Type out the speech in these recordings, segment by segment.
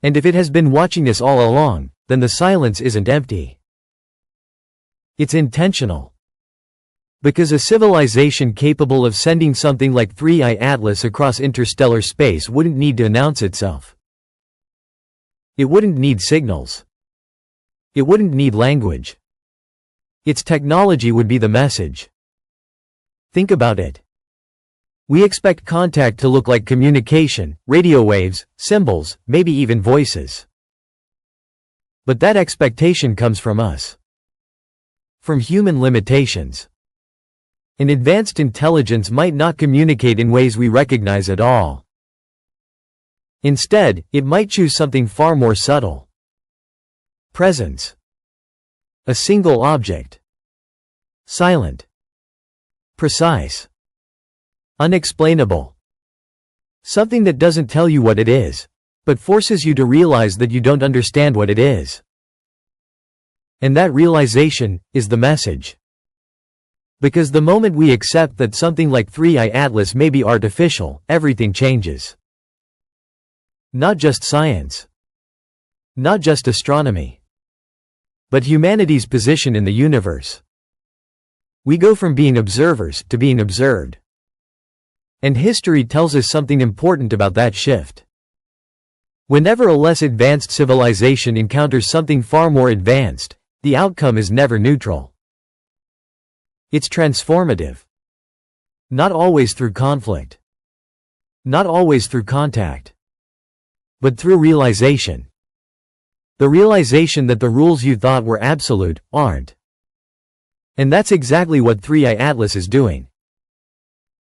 And if it has been watching us all along, then the silence isn't empty. It's intentional. Because a civilization capable of sending something like 3i Atlas across interstellar space wouldn't need to announce itself. It wouldn't need signals. It wouldn't need language. Its technology would be the message. Think about it. We expect contact to look like communication, radio waves, symbols, maybe even voices. But that expectation comes from us. From human limitations. An advanced intelligence might not communicate in ways we recognize at all. Instead, it might choose something far more subtle. Presence. A single object. Silent. Precise. Unexplainable. Something that doesn't tell you what it is, but forces you to realize that you don't understand what it is. And that realization is the message. Because the moment we accept that something like 3i Atlas may be artificial, everything changes. Not just science. Not just astronomy. But humanity's position in the universe. We go from being observers to being observed. And history tells us something important about that shift. Whenever a less advanced civilization encounters something far more advanced, the outcome is never neutral. It's transformative. Not always through conflict. Not always through contact. But through realization. The realization that the rules you thought were absolute aren't. And that's exactly what 3i Atlas is doing.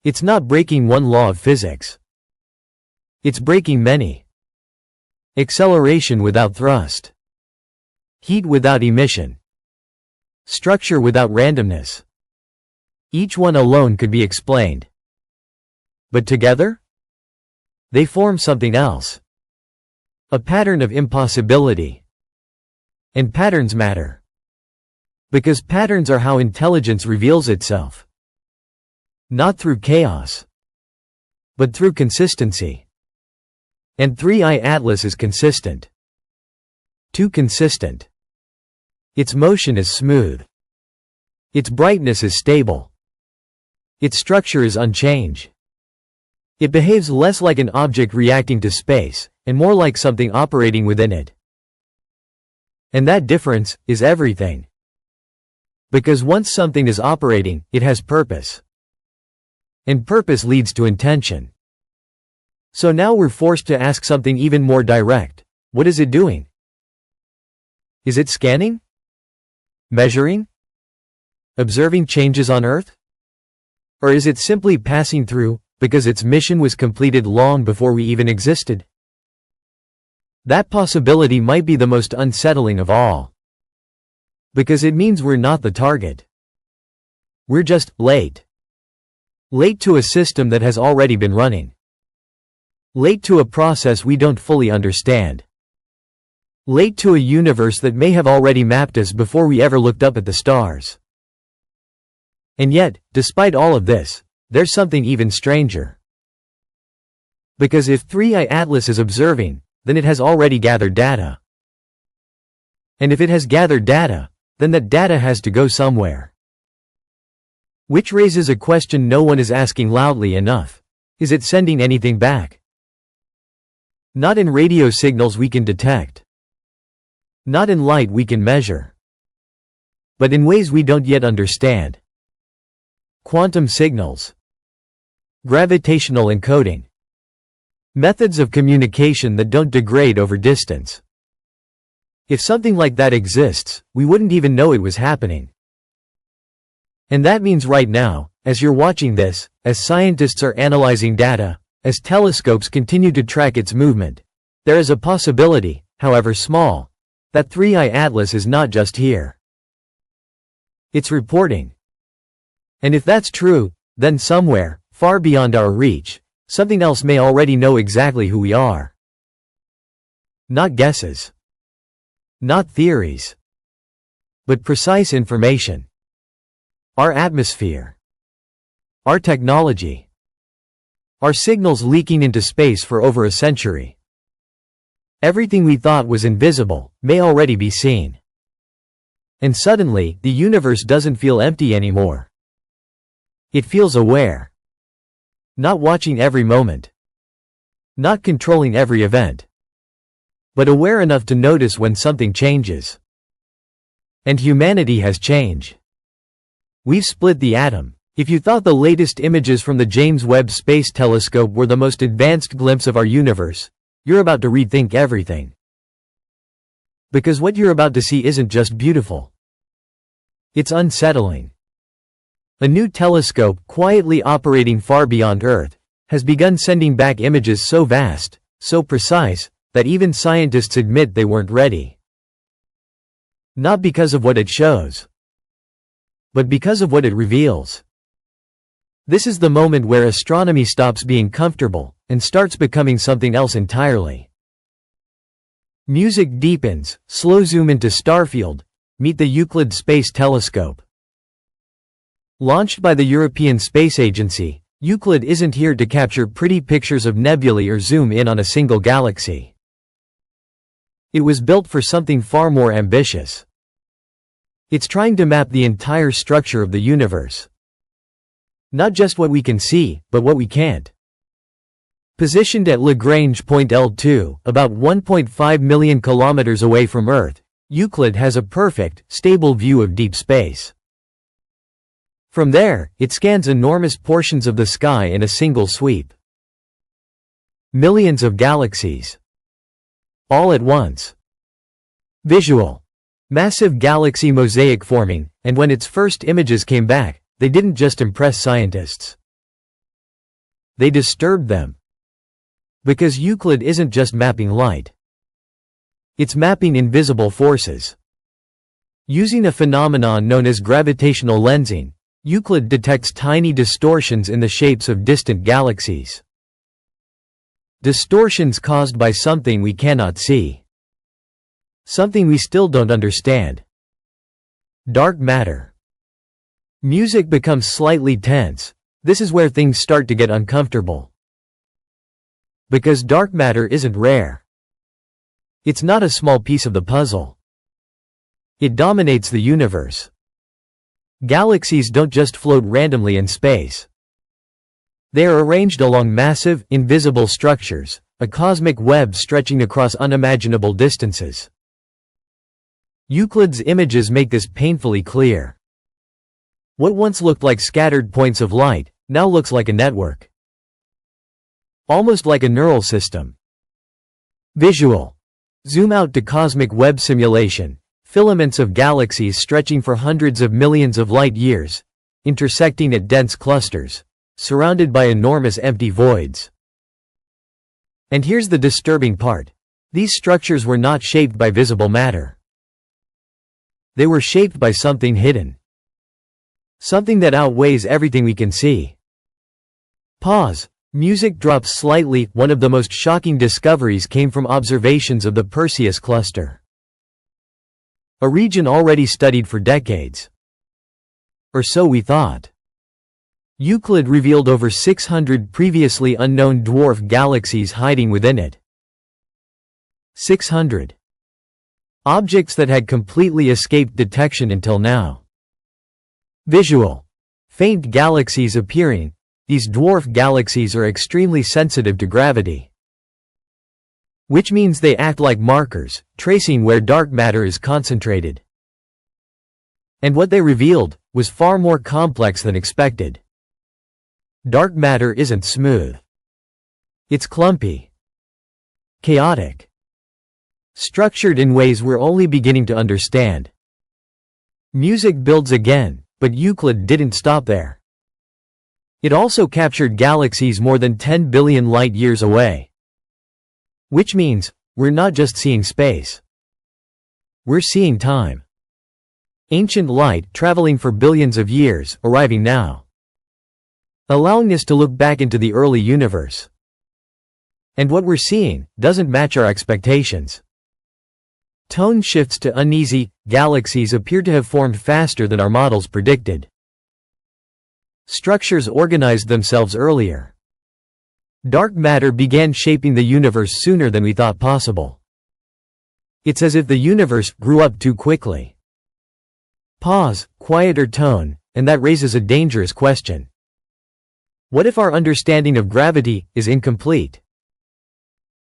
It's not breaking one law of physics. It's breaking many. Acceleration without thrust. Heat without emission. Structure without randomness. Each one alone could be explained. But together? They form something else. A pattern of impossibility. And patterns matter. Because patterns are how intelligence reveals itself. Not through chaos. But through consistency. And 3i Atlas is consistent. Too consistent. Its motion is smooth. Its brightness is stable. Its structure is unchanged. It behaves less like an object reacting to space, and more like something operating within it. And that difference is everything. Because once something is operating, it has purpose. And purpose leads to intention. So now we're forced to ask something even more direct. What is it doing? Is it scanning? Measuring? Observing changes on Earth? Or is it simply passing through, because its mission was completed long before we even existed? That possibility might be the most unsettling of all. Because it means we're not the target. We're just late. Late to a system that has already been running. Late to a process we don't fully understand. Late to a universe that may have already mapped us before we ever looked up at the stars. And yet, despite all of this, there's something even stranger. Because if 3i Atlas is observing, then it has already gathered data. And if it has gathered data, then that data has to go somewhere. Which raises a question no one is asking loudly enough. Is it sending anything back? Not in radio signals we can detect. Not in light we can measure. But in ways we don't yet understand. Quantum signals. Gravitational encoding. Methods of communication that don't degrade over distance. If something like that exists, we wouldn't even know it was happening. And that means right now, as you're watching this, as scientists are analyzing data, as telescopes continue to track its movement, there is a possibility, however small, that 3i Atlas is not just here. It's reporting. And if that's true, then somewhere, far beyond our reach, something else may already know exactly who we are. Not guesses. Not theories. But precise information. Our atmosphere. Our technology. Our signals leaking into space for over a century. Everything we thought was invisible may already be seen. And suddenly, the universe doesn't feel empty anymore. It feels aware. Not watching every moment. Not controlling every event. But aware enough to notice when something changes. And humanity has changed. We've split the atom. If you thought the latest images from the James Webb Space Telescope were the most advanced glimpse of our universe, you're about to rethink everything. Because what you're about to see isn't just beautiful. It's unsettling. A new telescope, quietly operating far beyond Earth, has begun sending back images so vast, so precise, that even scientists admit they weren't ready. Not because of what it shows, but because of what it reveals. This is the moment where astronomy stops being comfortable and starts becoming something else entirely. Music deepens, slow zoom into Starfield, meet the Euclid Space Telescope. Launched by the European Space Agency, Euclid isn't here to capture pretty pictures of nebulae or zoom in on a single galaxy. It was built for something far more ambitious. It's trying to map the entire structure of the universe. Not just what we can see, but what we can't. Positioned at Lagrange point L2, about 1.5 million kilometers away from Earth, Euclid has a perfect, stable view of deep space. From there, it scans enormous portions of the sky in a single sweep. Millions of galaxies. All at once. Visual. Massive galaxy mosaic forming, and when its first images came back, they didn't just impress scientists. They disturbed them. Because Euclid isn't just mapping light. It's mapping invisible forces. Using a phenomenon known as gravitational lensing, Euclid detects tiny distortions in the shapes of distant galaxies. Distortions caused by something we cannot see. Something we still don't understand. Dark matter. Music becomes slightly tense. This is where things start to get uncomfortable. Because dark matter isn't rare. It's not a small piece of the puzzle. It dominates the universe. Galaxies don't just float randomly in space. They are arranged along massive, invisible structures, a cosmic web stretching across unimaginable distances. Euclid's images make this painfully clear. What once looked like scattered points of light, now looks like a network. Almost like a neural system. Visual. Zoom out to cosmic web simulation. Filaments of galaxies stretching for hundreds of millions of light years, intersecting at dense clusters, surrounded by enormous empty voids. And here's the disturbing part. These structures were not shaped by visible matter. They were shaped by something hidden. Something that outweighs everything we can see. Pause. Music drops slightly. One of the most shocking discoveries came from observations of the Perseus cluster. A region already studied for decades. Or so we thought. Euclid revealed over 600 previously unknown dwarf galaxies hiding within it. 600. Objects that had completely escaped detection until now. Visual. Faint galaxies appearing. These dwarf galaxies are extremely sensitive to gravity. Which means they act like markers, tracing where dark matter is concentrated. And what they revealed was far more complex than expected. Dark matter isn't smooth. It's clumpy. Chaotic. Structured in ways we're only beginning to understand. Music builds again, but Euclid didn't stop there. It also captured galaxies more than 10 billion light-years away. Which means, we're not just seeing space. We're seeing time. Ancient light traveling for billions of years, arriving now. Allowing us to look back into the early universe. And what we're seeing doesn't match our expectations. Tone shifts to uneasy. Galaxies appear to have formed faster than our models predicted. Structures organized themselves earlier. Dark matter began shaping the universe sooner than we thought possible. It's as if the universe grew up too quickly. Pause, quieter tone, and that raises a dangerous question. What if our understanding of gravity is incomplete?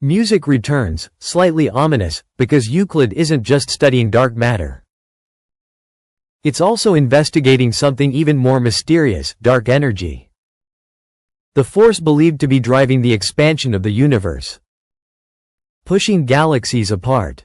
Music returns, slightly ominous, because Euclid isn't just studying dark matter. It's also investigating something even more mysterious, dark energy. The force believed to be driving the expansion of the universe, pushing galaxies apart.